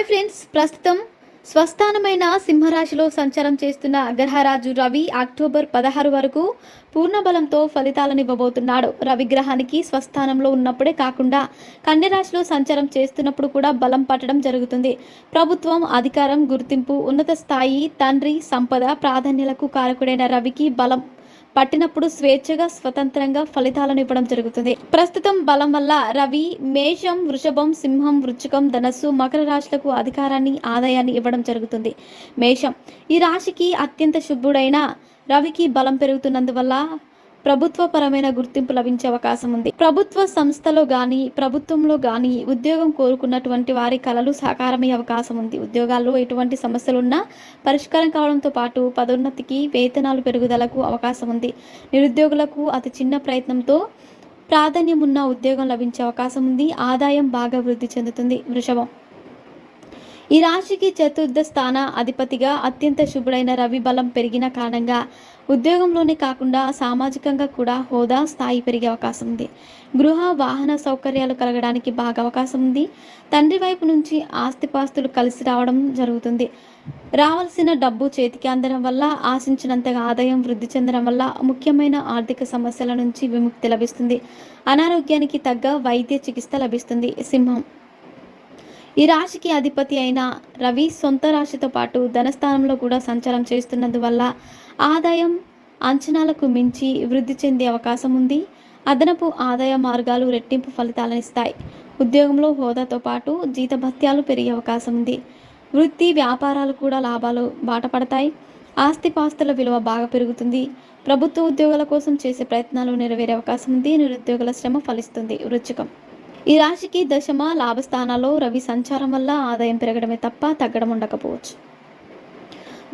Hi friends, ప్రస్తుతం స్వస్థానమైన సింహరాశిలో సంచారం చేస్తున్న గ్రహరాజు రవి అక్టోబర్ 16 వరకు పూర్ణబలంతో ఫలితాలనివ్వబోతున్నాడు. రవి గ్రహానికి స్వస్థానంలో ఉన్నప్పుడే కాకుండా కన్యరాశిలో సంచారం చేస్తున్నప్పుడు కూడా బలం పట్టడం జరుగుతుంది. ప్రభుత్వం, అధికారం, గుర్తింపు, ఉన్నత స్థాయి, తండ్రి, సంపద, ప్రాధాన్యాలకు కారకుడైన రవికి బలం పట్టినప్పుడు స్వేచ్ఛగా, స్వతంత్రంగా ఫలితాలను ఇవ్వడం జరుగుతుంది. ప్రస్తుతం బలం వల్ల రవి మేషం, వృషభం, సింహం, వృశ్చికం, ధనస్సు, మకర రాశులకు అధికారాన్ని, ఆదాయాన్ని ఇవ్వడం జరుగుతుంది. మేషం ఈ రాశికి అత్యంత శుభుడైన రవికి బలం పెరుగుతున్నందువల్ల ప్రభుత్వపరమైన గుర్తింపు లభించే అవకాశం ఉంది. ప్రభుత్వ సంస్థలో కానీ, ప్రభుత్వంలో కానీ ఉద్యోగం కోరుకున్నటువంటి వారి కలలు సాకారమయ్యే అవకాశం ఉంది. ఉద్యోగాల్లో ఎటువంటి సమస్యలున్నా పరిష్కారం కావడంతో పాటు పదోన్నతికి, వేతనాలు పెరుగుదలకు అవకాశం ఉంది. నిరుద్యోగులకు అతి చిన్న ప్రయత్నంతో ప్రాధాన్యం ఉన్న ఉద్యోగం లభించే అవకాశం ఉంది. ఆదాయం బాగా వృద్ధి చెందుతుంది. వృషభం ఈ రాశికి చతుర్థ స్థాన అధిపతిగా అత్యంత శుభుడైన రవి బలం పెరిగిన కారణంగా ఉద్యోగంలోనే కాకుండా సామాజికంగా కూడా హోదా, స్థాయి పెరిగే అవకాశం ఉంది. గృహ, వాహన సౌకర్యాలు కలగడానికి బాగా అవకాశం ఉంది. తండ్రి వైపు నుంచి ఆస్తిపాస్తులు కలిసి రావడం జరుగుతుంది. రావాల్సిన డబ్బు చేతికి అందడం వల్ల, ఆశించినంతగా ఆదాయం వృద్ధి చెందడం వల్ల ముఖ్యమైన ఆర్థిక సమస్యల నుంచి విముక్తి లభిస్తుంది. అనారోగ్యానికి తగ్గ వైద్య చికిత్స లభిస్తుంది. సింహం ఈ రాశికి అధిపతి అయిన రవి సొంత రాశితో పాటు ధనస్థానంలో కూడా సంచారం చేస్తున్నందువల్ల ఆదాయం అంచనాలకు మించి వృద్ధి చెందే అవకాశం ఉంది. అదనపు ఆదాయ మార్గాలు రెట్టింపు ఫలితాలను ఇస్తాయి. ఉద్యోగంలో హోదాతో పాటు జీతభత్యాలు పెరిగే అవకాశం ఉంది. వృత్తి, వ్యాపారాలు కూడా లాభాలు బాటపడతాయి. ఆస్తిపాస్తుల విలువ బాగా పెరుగుతుంది. ప్రభుత్వ ఉద్యోగాల కోసం చేసే ప్రయత్నాలు నెరవేరే అవకాశం ఉంది. నిరుద్యోగుల శ్రమ ఫలిస్తుంది. వృశ్చికం ఈ రాశికి దశమ, లాభస్థానాల్లో రవి సంచారం వల్ల ఆదాయం పెరగడమే తప్ప తగ్గడం ఉండకపోవచ్చు.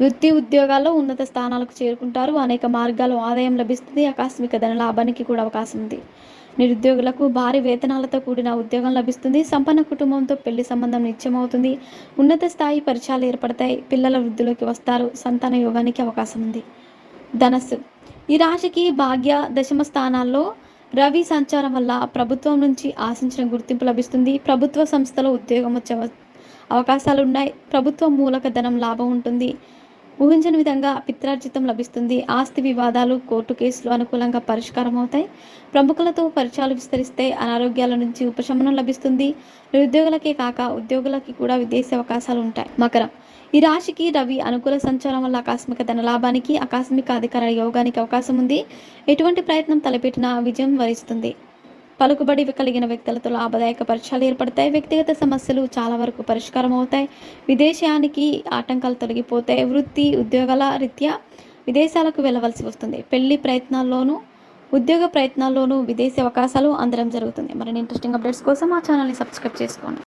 వృత్తి, ఉద్యోగాల్లో ఉన్నత స్థానాలకు చేరుకుంటారు. అనేక మార్గాలు ఆదాయం లభిస్తుంది. ఆకస్మిక ధన లాభానికి కూడా అవకాశం ఉంది. నిరుద్యోగులకు భారీ వేతనాలతో కూడిన ఉద్యోగం లభిస్తుంది. సంపన్న కుటుంబంతో పెళ్లి సంబంధం నిత్యమవుతుంది. ఉన్నత స్థాయి పరిచయాలు ఏర్పడతాయి. పిల్లల వృద్ధిలోకి వస్తారు. సంతాన యోగానికి అవకాశం ఉంది. ధనస్సు ఈ రాశికి భాగ్య, దశమ స్థానాల్లో రవి సంచారం వల్ల ప్రభుత్వం నుంచి ఆశించిన గుర్తింపు లభిస్తుంది. ప్రభుత్వ సంస్థలో ఉద్యోగం వచ్చే అవకాశాలు ఉన్నాయి. ప్రభుత్వం మూలక ధనం లాభం ఉంటుంది. ఊహించని విధంగా పిత్రార్జితం లభిస్తుంది. ఆస్తి వివాదాలు, కోర్టు కేసులు అనుకూలంగా పరిష్కారం అవుతాయి. ప్రముఖులతో పరిచయాలు విస్తరిస్తే అనారోగ్యాల నుంచి ఉపశమనం లభిస్తుంది. నిరుద్యోగులకే కాక ఉద్యోగులకి కూడా విదేశీ అవకాశాలు ఉంటాయి. మకరం ఈ రాశికి రవి అనుకూల సంచారం వల్ల ఆకస్మిక ధన లాభానికి, ఆకస్మిక అధికార యోగానికి అవకాశం ఉంది. ఎటువంటి ప్రయత్నం తలపెట్టినా విజయం వరిస్తుంది. పలుకుబడి కలిగిన వ్యక్తులతో లాభదాయక పరిచయాలు ఏర్పడతాయి. వ్యక్తిగత సమస్యలు చాలా వరకు పరిష్కారం అవుతాయి. విదేశానికి ఆటంకాలు తొలగిపోతాయి. వృత్తి, ఉద్యోగాల రీత్యా విదేశాలకు వెళ్ళవలసి వస్తుంది. పెళ్లి ప్రయత్నాల్లోనూ, ఉద్యోగ ప్రయత్నాల్లోనూ విదేశీ అవకాశాలు అందడం జరుగుతుంది. మరిన్ని ఇంట్రెస్టింగ్ అప్డేట్స్ కోసం మా ఛానల్ని సబ్స్క్రైబ్ చేసుకోండి.